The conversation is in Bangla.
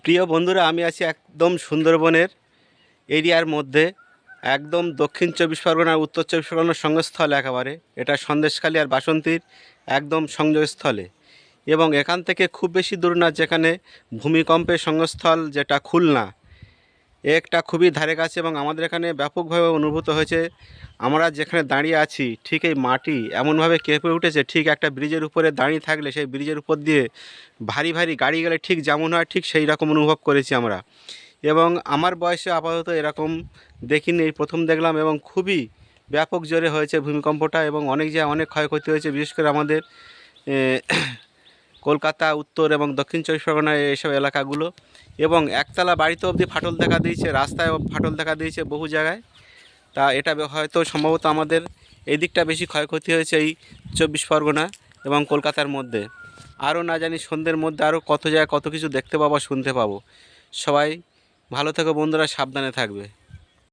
প্রিয় বন্ধুরা, আমি আছি একদম সুন্দরবনের এরিয়ার মধ্যে, একদম দক্ষিণ চব্বিশ পরগনার উত্তর চব্বিশ পরগনার সংযোগস্থল একেবারে। এটা সন্দেশখালী আর বাসন্তীর একদম সংযোগস্থলে, এবং এখান থেকে খুব বেশি দূর না, যেখানে ভূমিকম্পের সংযোগস্থল যেটা খুলনা, একটা খুবই ধারে কাছে। এবং আমাদের এখানে ব্যাপকভাবে অনুভূত হয়েছে। আমরা যেখানে দাঁড়িয়ে আছি ঠিক এই মাটি এমনভাবে কেঁপে উঠেছে, ঠিক একটা ব্রিজের উপরে দাঁড়িয়ে থাকলে সেই ব্রিজের উপর দিয়ে ভারী ভারী গাড়ি গেলে ঠিক যেমন হয়, ঠিক সেই রকম অনুভব করেছি আমরা। এবং আমার বয়সে আপাতত এরকম দেখিনি, এই প্রথম দেখলাম। এবং খুবই ব্যাপক জোরে হয়েছে ভূমিকম্পটা, এবং অনেক ক্ষয়ক্ষতি হয়েছে, বিশেষ করে আমাদের কলকাতা, উত্তর এবং দক্ষিণ চব্বিশ পরগনায় এইসব এলাকাগুলো। এবং একতলা বাড়িতে অবধি ফাটল দেখা দিয়েছে, রাস্তায় ফাটল দেখা দিয়েছে বহু জায়গায়। তা এটা হয়তো সম্ভবত আমাদের এই দিকটা বেশি ক্ষয়ক্ষতি হয়েছে, এই চব্বিশ পরগনা এবং কলকাতার মধ্যে। আরও না জানি সন্ধ্যের মধ্যে আরও কত জায়গায় কত কিছু দেখতে পাবো, শুনতে পাবো। সবাই ভালো থেকো বন্ধুরা, সাবধানে থাকবে।